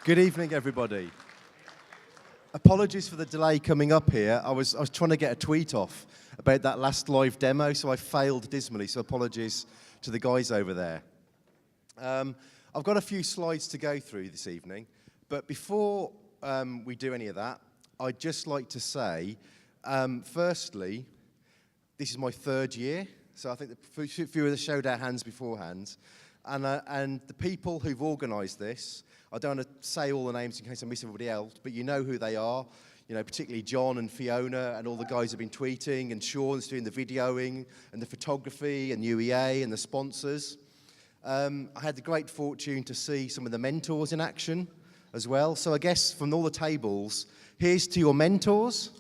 Good evening, everybody. Apologies for the delay coming up here. I was trying to get a tweet off about that last live demo, so I failed dismally, so apologies to the guys over there. I've got a few slides to go through this evening, but before we do any of that, I'd just like to say, firstly, this is my third year, so I think a few of us showed our hands beforehand, and the people who've organised this, I don't want to say all the names in case I miss everybody else, but you know who they are. You know, particularly John and Fiona and all the guys who've been tweeting, and Sean's doing the videoing and the photography and UEA and the sponsors. I had the great fortune to see some of the mentors in action as well. So I guess from all the tables, here's to your mentors.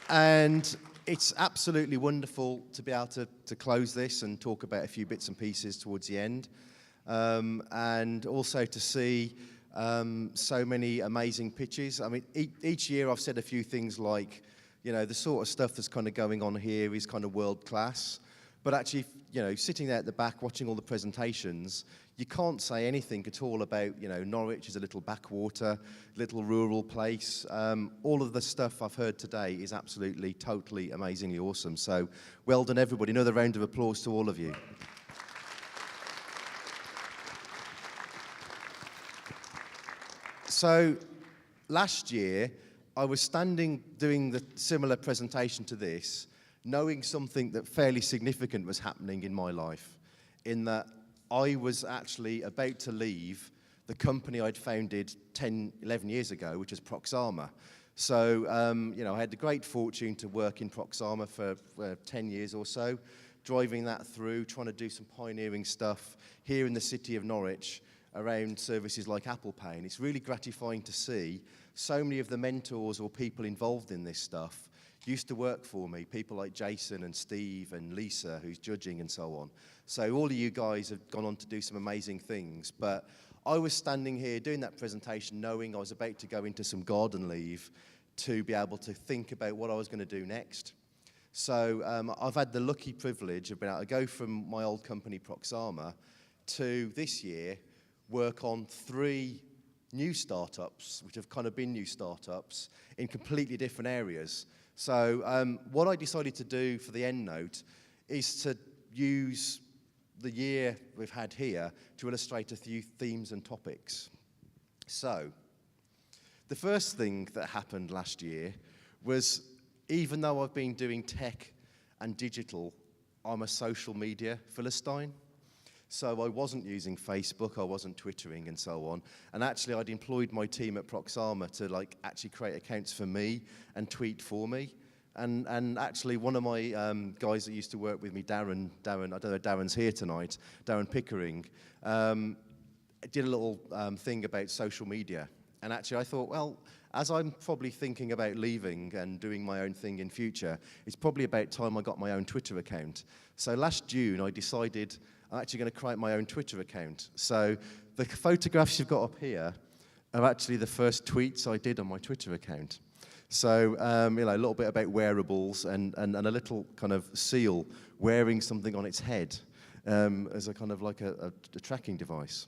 And it's absolutely wonderful to be able to close this and talk about a few bits and pieces towards the end. And also to see so many amazing pitches. I mean, each year I've said a few things like, you know, the sort of stuff that's kind of going on here is kind of world class. But actually, you know, sitting there at the back watching all the presentations, you can't say anything at all about, you know, Norwich is a little backwater, little rural place. All of the stuff I've heard today is absolutely, totally, amazingly awesome. So well done, everybody. Another round of applause to all of you. So last year, I was standing doing the similar presentation to this, knowing something that fairly significant was happening in my life, in that I was actually about to leave the company I'd founded 10, 11 years ago, which is Proxama. So, you know, I had the great fortune to work in Proxama for 10 years or so, driving that through, trying to do some pioneering stuff here in the city of Norwich around services like Apple Pay. And it's really gratifying to see so many of the mentors or people involved in this stuff used to work for me, people like Jason and Steve and Lisa, who's judging and so on. So all of you guys have gone on to do some amazing things. But I was standing here doing that presentation knowing I was about to go into some garden leave to be able to think about what I was going to do next. So I've had the lucky privilege of being able to go from my old company, Proxama, to this year work on 3 new startups, which have kind of been new startups in completely different areas. So what I decided to do for the Endnote is to use the year we've had here to illustrate a few themes and topics. So the first thing that happened last year was, even though I've been doing tech and digital, I'm a social media Philistine. So I wasn't using Facebook, I wasn't Twittering and so on. And actually I'd employed my team at Proxama to actually create accounts for me and tweet for me. And actually one of my guys that used to work with me, Darren, I don't know if Darren's here tonight, Darren Pickering, did a little thing about social media. And actually I thought, well, as I'm probably thinking about leaving and doing my own thing in future, it's probably about time I got my own Twitter account. So last June I decided I'm actually going to create my own Twitter account. So the photographs you've got up here are actually the first tweets I did on my Twitter account. So, you know, a little bit about wearables and a little kind of seal wearing something on its head as a kind of like a tracking device.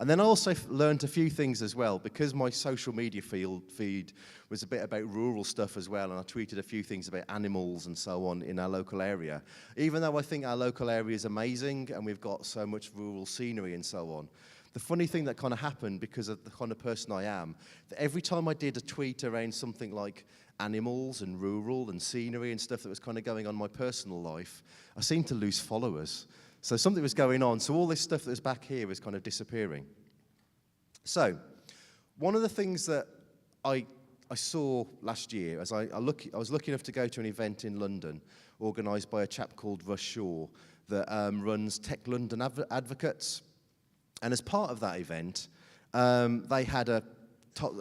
And then I also learned a few things as well, because my social media feed was a bit about rural stuff as well, and I tweeted a few things about animals and so on in our local area. Even though I think our local area is amazing and we've got so much rural scenery and so on, the funny thing that kind of happened, because of the kind of person I am, that every time I did a tweet around something like animals and rural and scenery and stuff that was kind of going on in my personal life, I seemed to lose followers. So something was going on. So all this stuff that was back here was kind of disappearing. So one of the things that I saw last year, as I was lucky enough to go to an event in London organised by a chap called Russ Shaw that runs Tech London Advocates. And as part of that event, they had a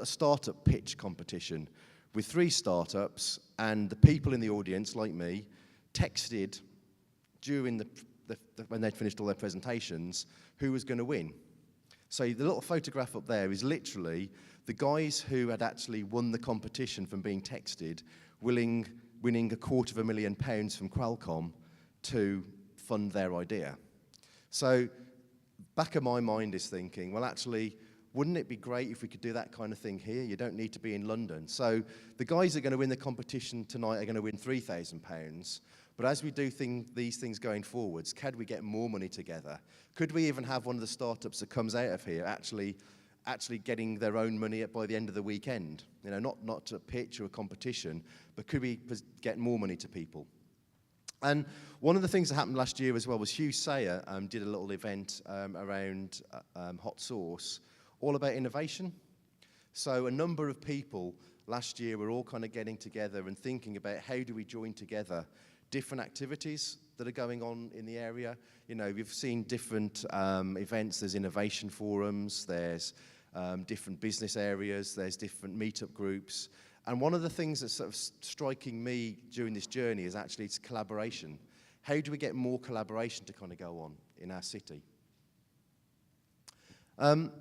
startup pitch competition with 3 startups, and the people in the audience, like me, texted during when they'd finished all their presentations who was going to win. So the little photograph up there is literally the guys who had actually won the competition from being texted, winning £250,000 from Qualcomm to fund their idea. So back of my mind is thinking, well, actually, wouldn't it be great if we could do that kind of thing here? You don't need to be in London. So the guys that are going to win the competition tonight are going to win £3,000. But as we do these things going forwards, can we get more money together? Could we even have one of the startups that comes out of here actually getting their own money by the end of the weekend? You know, not a pitch or a competition, but could we get more money to people? And one of the things that happened last year as well was Hugh Sayer did a little event around hot sauce, all about innovation. So a number of people last year were all kind of getting together and thinking about how do we join together different activities that are going on in the area. You know, we've seen different events. There's innovation forums, there's different business areas, there's different meetup groups. And one of the things that's sort of striking me during this journey is actually it's collaboration. How do we get more collaboration to kind of go on in our city? One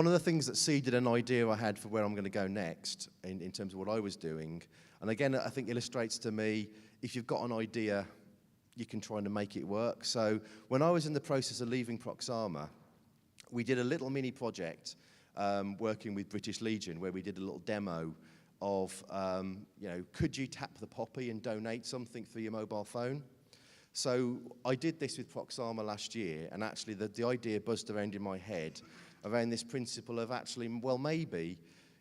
of the things that seeded an idea I had for where I'm going to go next in terms of what I was doing, and again, I think illustrates to me, if you've got an idea, you can try and make it work. So when I was in the process of leaving Proxama, we did a little mini project working with British Legion, where we did a little demo of, you know, could you tap the poppy and donate something for your mobile phone? So I did this with Proxama last year, and actually the idea buzzed around in my head around this principle of actually, well, maybe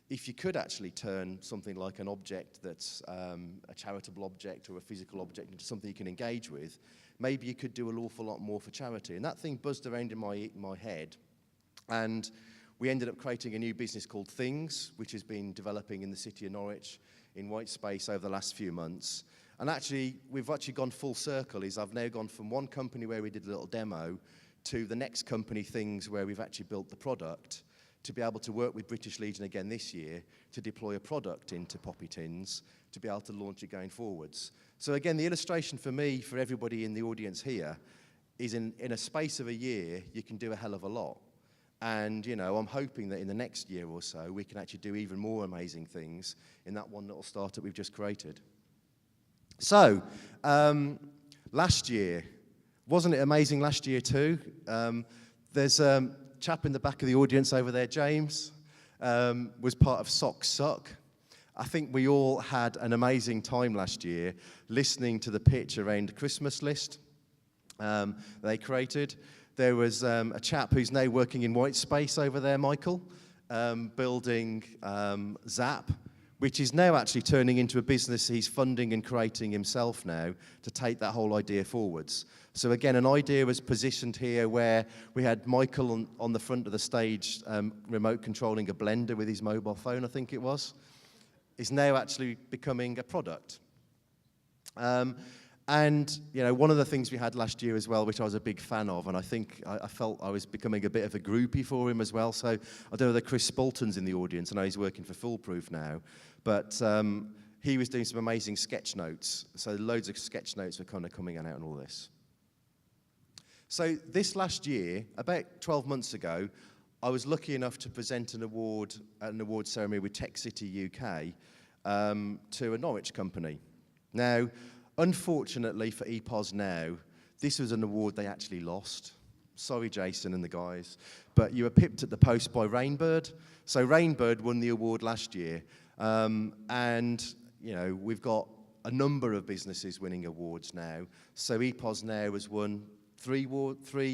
if you could actually turn something like an object that's a charitable object or a physical object into something you can engage with, maybe you could do an awful lot more for charity. And that thing buzzed around in my head. And we ended up creating a new business called Things, which has been developing in the city of Norwich in white space over the last few months. And actually, we've actually gone full circle. I've now gone from one company where we did a little demo to the next company, Things, where we've actually built the product, to be able to work with British Legion again this year to deploy a product into poppy tins to be able to launch it going forwards. So again, the illustration for me, for everybody in the audience here, is in a space of a year, you can do a hell of a lot. And, you know, I'm hoping that in the next year or so, we can actually do even more amazing things in that one little startup we've just created. So, last year, wasn't it amazing last year too? There's a chap in the back of the audience over there, James, was part of Socks Suck. I think we all had an amazing time last year listening to the pitch around the Christmas list they created. There was a chap who's now working in white space over there, Michael, building Zap, which is now actually turning into a business he's funding and creating himself now to take that whole idea forwards. So again, an idea was positioned here where we had Michael on the front of the stage, remote controlling a blender with his mobile phone, I think it was, is now actually becoming a product. And, you know, one of the things we had last year as well, which I was a big fan of, and I think I felt I was becoming a bit of a groupie for him as well. So I don't know whether Chris Spalton's in the audience. I know he's working for Foolproof now. But he was doing some amazing sketch notes. So loads of sketch notes were kind of coming out and all this. So this last year, about 12 months ago, I was lucky enough to present an award at an award ceremony with Tech City UK to a Norwich company. Now, unfortunately for EPOS Now, this was an award they actually lost. Sorry, Jason and the guys, but you were pipped at the post by Rainbird. So Rainbird won the award last year, and you know we've got a number of businesses winning awards now. So EPOS Now has won three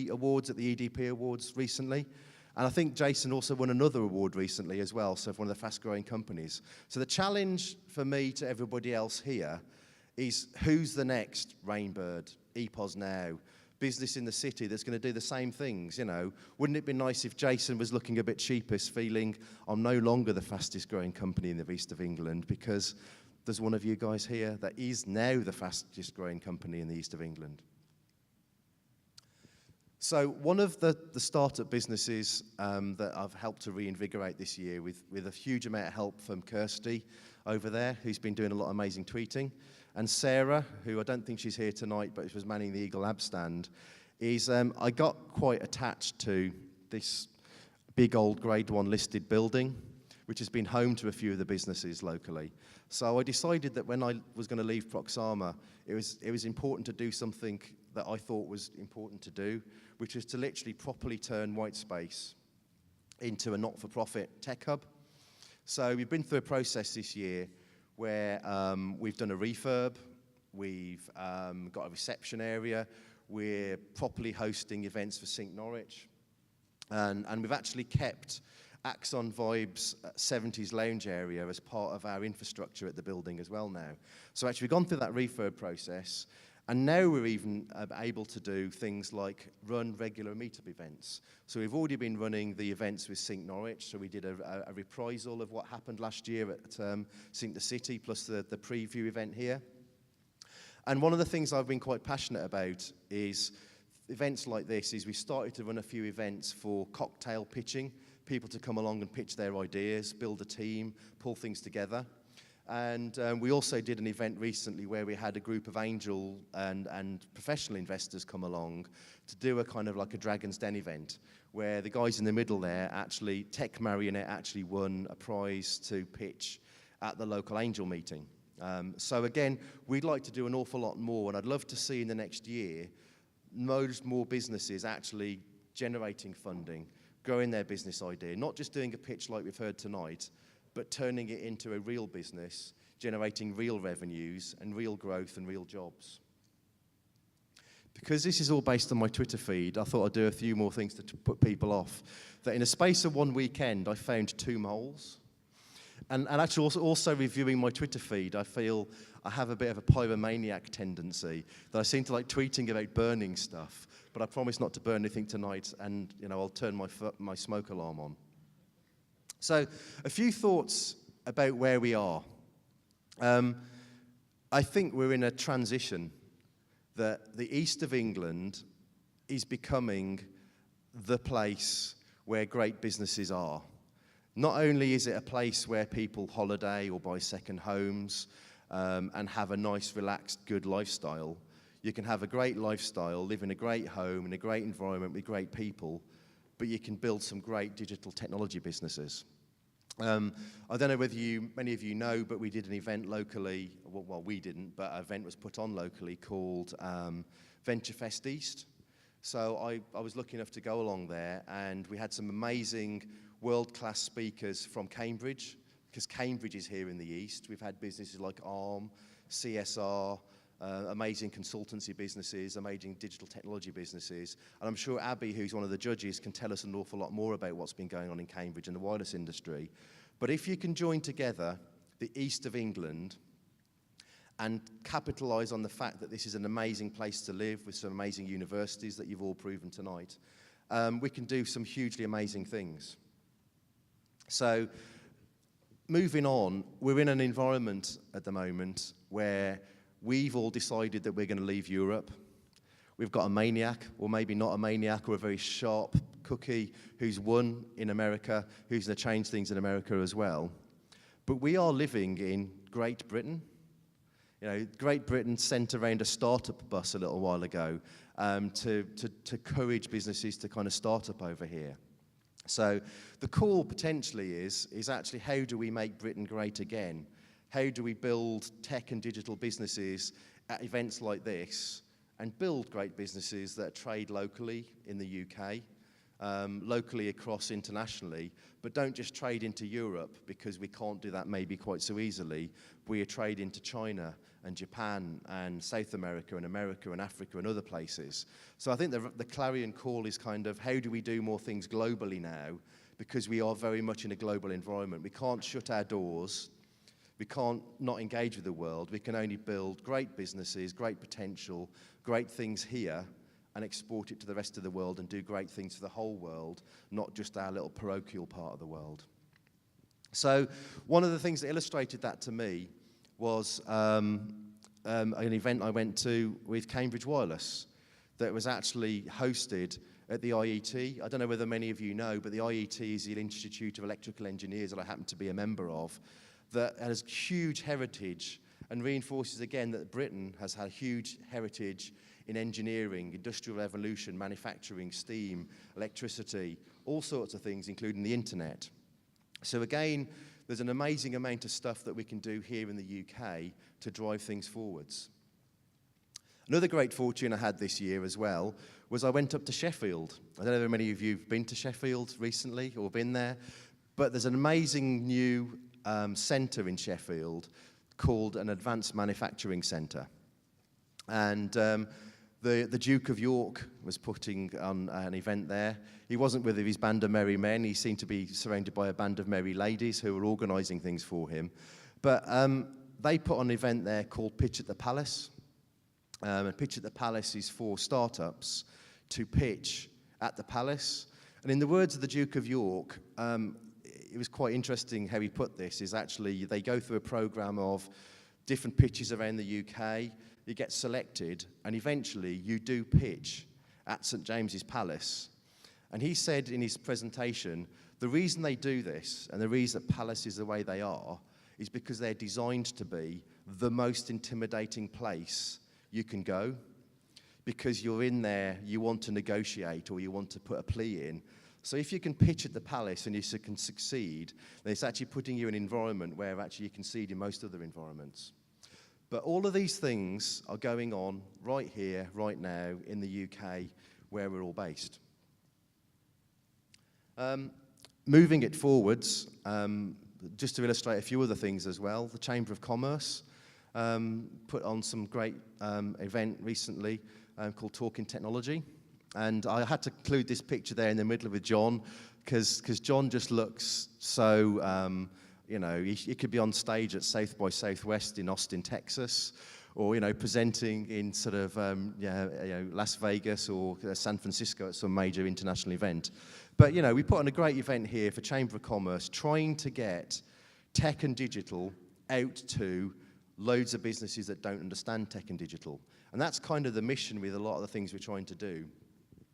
awards at the EDP Awards recently. And I think Jason also won another award recently as well, so for one of the fast-growing companies. So the challenge for me to everybody else here is who's the next Rainbird, EPOS Now, business in the city that's going to do the same things, you know? Wouldn't it be nice if Jason was looking a bit sheepish, feeling I'm no longer the fastest-growing company in the east of England, because there's one of you guys here that is now the fastest-growing company in the east of England. So one of the startup businesses that I've helped to reinvigorate this year with a huge amount of help from Kirsty over there, who's been doing a lot of amazing tweeting, and Sarah, who I don't think she's here tonight, but she was manning the Eagle Lab stand, is I got quite attached to this big old Grade 1 listed building, which has been home to a few of the businesses locally. So I decided that when I was going to leave Proxama, it was important to do something that I thought was important to do, which is to literally properly turn Whitespace into a not-for-profit tech hub. So we've been through a process this year where we've done a refurb, we've got a reception area, we're properly hosting events for SyncNorwich, and we've actually kept Axon Vibes 70s lounge area as part of our infrastructure at the building as well now. So actually we've gone through that refurb process, and now we're even able to do things like run regular meetup events. So we've already been running the events with SyncNorwich. So we did a reprisal of what happened last year at Sync the City, plus the preview event here. And one of the things I've been quite passionate about is events like this. Is we started to run a few events for cocktail pitching, people to come along and pitch their ideas, build a team, pull things together. And we also did an event recently where we had a group of angel and professional investors come along to do a kind of like a Dragon's Den event, where the guys in the middle there actually, Tech Marionette actually won a prize to pitch at the local angel meeting. So again, we'd like to do an awful lot more, and I'd love to see in the next year most more businesses actually generating funding, growing their business idea, not just doing a pitch like we've heard tonight, but turning it into a real business, generating real revenues and real growth and real jobs. Because this is all based on my Twitter feed, I thought I'd do a few more things to put people off. That in a space of one weekend, I found 2 moles. And actually also reviewing my Twitter feed, I feel I have a bit of a pyromaniac tendency, that I seem to like tweeting about burning stuff, but I promise not to burn anything tonight, and I'll turn my smoke alarm on. So a few thoughts about where we are. I think we're in a transition, that the east of England is becoming the place where great businesses are. Not only is it a place where people holiday or buy second homes and have a nice, relaxed, good lifestyle. You can have a great lifestyle, live in a great home, in a great environment with great people, but you can build some great digital technology businesses. I don't know whether many of you know, but we did an event locally. Well, we didn't, but an event was put on locally called Venture Fest East. So I was lucky enough to go along there, and we had some amazing world-class speakers from Cambridge, because Cambridge is here in the East. We've had businesses like Arm, CSR, amazing consultancy businesses, amazing digital technology businesses. And I'm sure Abby, who's one of the judges, can tell us an awful lot more about what's been going on in Cambridge and the wireless industry. But if you can join together the East of England and capitalise on the fact that this is an amazing place to live with some amazing universities that you've all proven tonight, we can do some hugely amazing things. So moving on, we're in an environment at the moment where we've all decided that we're going to leave Europe. We've got a maniac, or maybe not a maniac, or a very sharp cookie who's won in America, who's going to change things in America as well. But we are living in Great Britain. Great Britain sent around a startup bus a little while ago to encourage businesses to kind of start up over here. So the call potentially is actually, how do we make Britain great again? How do we build tech and digital businesses at events like this and build great businesses that trade locally in the UK, locally across internationally, but don't just trade into Europe, because we can't do that maybe quite so easily. We trade into China and Japan and South America and Africa and other places. So I think the clarion call is kind of, how do we do more things globally now? Because we are very much in a global environment. We can't shut our doors. We can't not engage with the world. We can only build great businesses, great potential, great things here, and export it to the rest of the world and do great things for the whole world, not just our little parochial part of the world. So one of the things that illustrated that to me was an event I went to with Cambridge Wireless that was actually hosted at the IET. I don't know whether many of you know, but the IET is the Institute of Electrical Engineers that I happen to be a member of, that has huge heritage and reinforces again that Britain has had huge heritage in engineering, industrial revolution, manufacturing, steam, electricity, all sorts of things, including the internet. So again, there's an amazing amount of stuff that we can do here in the UK to drive things forwards. Another great fortune I had this year as well was I went up to Sheffield. I don't know if many of you have been to Sheffield recently or been there, but there's an amazing new centre in Sheffield called an Advanced Manufacturing Centre. And the Duke of York was putting on an event there. He wasn't with his band of merry men. He seemed to be surrounded by a band of merry ladies who were organising things for him. But they put on an event there called Pitch at the Palace. And Pitch at the Palace is for startups to pitch at the Palace. And in the words of the Duke of York, it was quite interesting how he put this, is actually they go through a programme of different pitches around the UK, you get selected, and eventually you do pitch at St James's Palace. And he said in his presentation, the reason they do this, and the reason that Palace is the way they are, is because they're designed to be the most intimidating place you can go. Because you're in there, you want to negotiate or you want to put a plea in. So if you can pitch at the Palace and you can succeed, then it's actually putting you in an environment where actually you can succeed in most other environments. But all of these things are going on right here, right now, in the UK, where we're all based. Moving it forwards, just to illustrate a few other things as well, the Chamber of Commerce put on some great event recently called Talking Technology. And I had to include this picture there in the middle with John, because John just looks so, you know, he could be on stage at South by Southwest in Austin, Texas, or, you know, presenting in sort of Las Vegas or San Francisco at some major international event. But, you know, we put on a great event here for Chamber of Commerce, trying to get tech and digital out to loads of businesses that don't understand tech and digital. And that's kind of the mission with a lot of the things we're trying to do,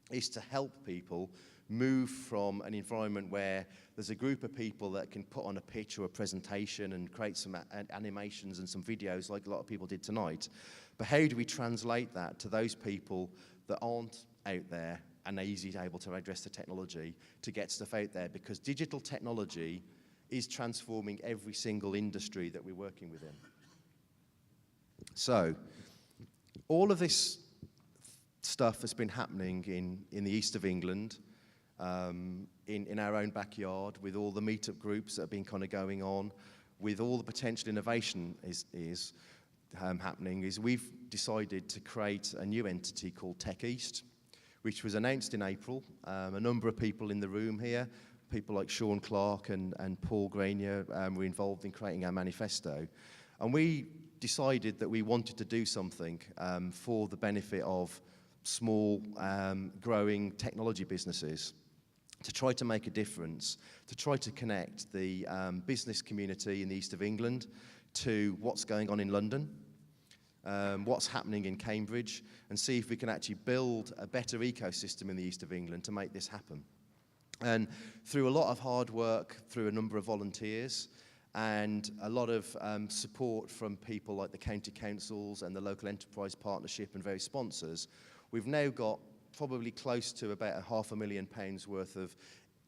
is to help people move from an environment where there's a group of people that can put on a pitch or a presentation and create some animations and some videos like a lot of people did tonight. But how do we translate that to those people that aren't out there and are easily able to address the technology to get stuff out there? Because digital technology is transforming every single industry that we're working within. So, all of this stuff has been happening in the east of England, in our own backyard, with all the meetup groups that have been kind of going on, with all the potential innovation is happening, is we've decided to create a new entity called Tech East, which was announced in April. A number of people in the room here, people like Sean Clark and Paul Grenier, were involved in creating our manifesto. And we decided that we wanted to do something for the benefit of small, growing technology businesses, to try to make a difference, to try to connect the business community in the east of England to what's going on in London, what's happening in Cambridge, and see if we can actually build a better ecosystem in the east of England to make this happen. And through a lot of hard work, through a number of volunteers, and a lot of support from people like the county councils and the local enterprise partnership and various sponsors, we've now got probably close to about £500,000 worth of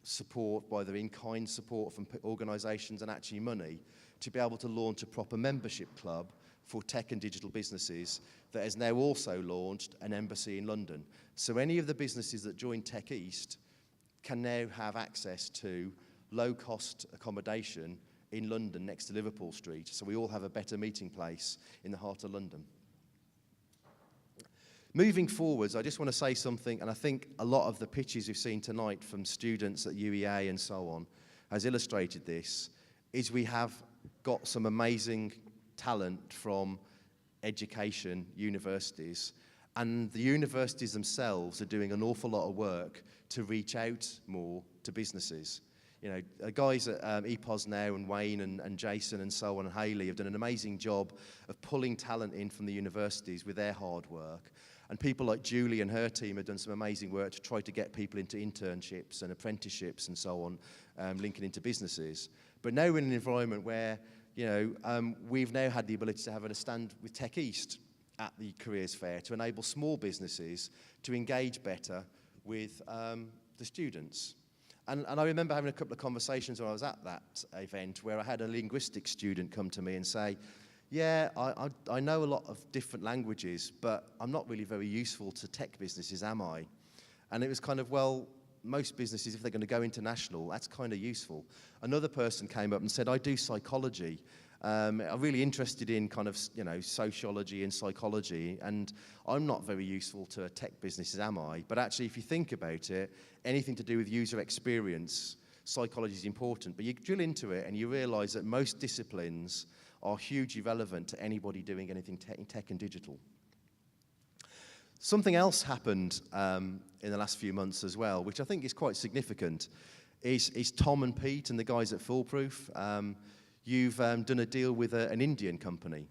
support, either in-kind support from organisations and actually money, to be able to launch a proper membership club for tech and digital businesses that has now also launched an embassy in London. So any of the businesses that join Tech East can now have access to low-cost accommodation in London next to Liverpool Street, so we all have a better meeting place in the heart of London. Moving forwards, I just want to say something, and I think a lot of the pitches you've seen tonight from students at UEA and so on has illustrated this, is we have got some amazing talent from education, universities, and the universities themselves are doing an awful lot of work to reach out more to businesses. You know, guys at EPOS now, and Wayne and Jason and so on, and Hayley, have done an amazing job of pulling talent in from the universities with their hard work. And people like Julie and her team have done some amazing work to try to get people into internships and apprenticeships and so on, linking into businesses. But now we're in an environment where, you know, we've now had the ability to have a stand with Tech East at the Careers Fair to enable small businesses to engage better with the students. And I remember having a couple of conversations when I was at that event where I had a linguistics student come to me and say, yeah, I know a lot of different languages, but I'm not really very useful to tech businesses, am I? And it was kind of, well, most businesses, if they're going to go international, that's kind of useful. Another person came up and said, I do psychology. I'm really interested in kind of, sociology and psychology, and I'm not very useful to tech businesses, am I? But actually, if you think about it, anything to do with user experience, psychology is important. But you drill into it and you realize that most disciplines are hugely relevant to anybody doing anything in tech and digital. Something else happened in the last few months as well, which I think is quite significant, is Tom and Pete and the guys at Foolproof. You've done a deal with an Indian company.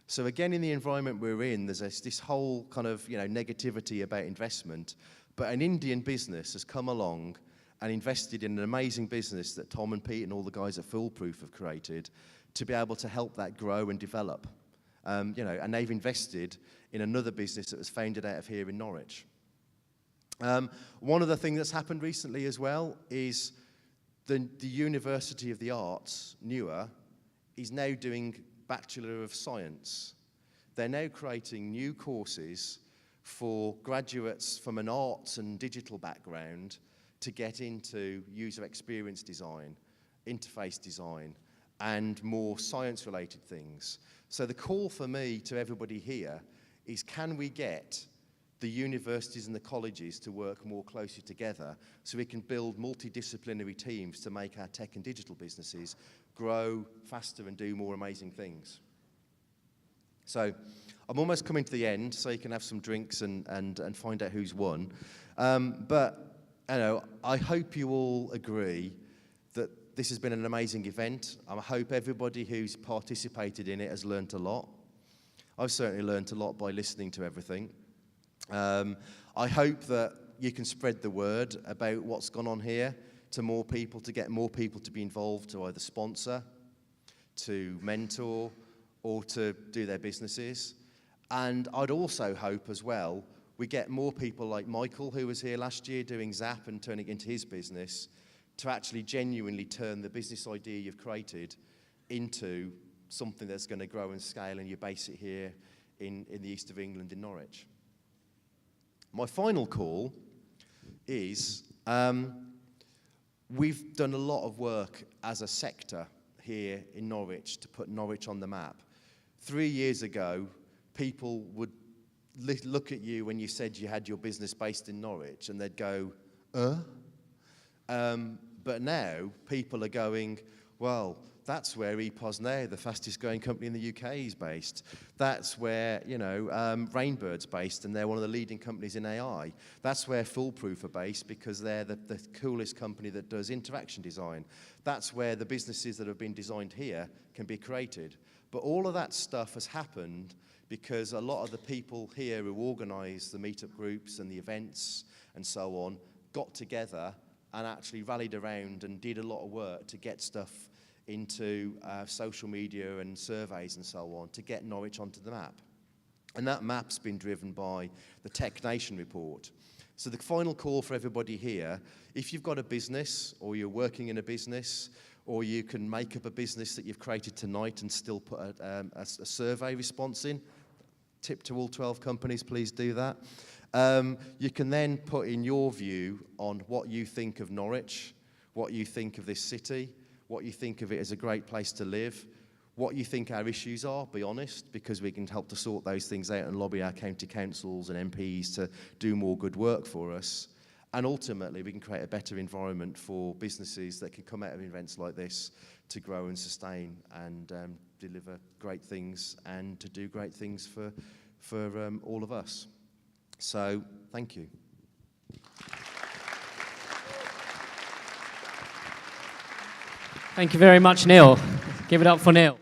So again, in the environment we're in, there's this whole kind of negativity about investment, but an Indian business has come along and invested in an amazing business that Tom and Pete and all the guys at Foolproof have created to be able to help that grow and develop. And they've invested in another business that was founded out of here in Norwich. One other thing that's happened recently as well is the University of the Arts, newer, is now doing Bachelor of Science. They're now creating new courses for graduates from an arts and digital background to get into user experience design, interface design, and more science-related things. So the call for me to everybody here is, can we get the universities and the colleges to work more closely together so we can build multidisciplinary teams to make our tech and digital businesses grow faster and do more amazing things. So I'm almost coming to the end, so you can have some drinks and find out who's won. But I hope you all agree that this has been an amazing event. I hope everybody who's participated in it has learnt a lot. I've certainly learnt a lot by listening to everything. I hope that you can spread the word about what's gone on here to more people, to get more people to be involved, to either sponsor, to mentor, or to do their businesses. And I'd also hope as well we get more people like Michael, who was here last year doing Zap and turning it into his business, to actually genuinely turn the business idea you've created into something that's going to grow and scale, and you base it here in the east of England in Norwich. My final call is, we've done a lot of work as a sector here in Norwich to put Norwich on the map. 3 years ago, people would look at you when you said you had your business based in Norwich and they'd go, but now people are going, well, that's where EPOS now, the fastest growing company in the UK, is based. That's where, Rainbird's based, and they're one of the leading companies in AI. That's where Foolproof are based, because they're the coolest company that does interaction design. That's where the businesses that have been designed here can be created. But all of that stuff has happened because a lot of the people here who organise the meetup groups and the events and so on got together and actually rallied around and did a lot of work to get stuff into social media and surveys and so on to get Norwich onto the map. And that map's been driven by the Tech Nation report. So the final call for everybody here, if you've got a business or you're working in a business, or you can make up a business that you've created tonight and still put a survey response in, tip to all 12 companies, please do that. You can then put in your view on what you think of Norwich, what you think of this city, what you think of it as a great place to live, what you think our issues are, be honest, because we can help to sort those things out and lobby our county councils and MPs to do more good work for us. And ultimately, we can create a better environment for businesses that can come out of events like this to grow and sustain and deliver great things and to do great things for all of us. So, thank you. Thank you very much, Neil. Give it up for Neil.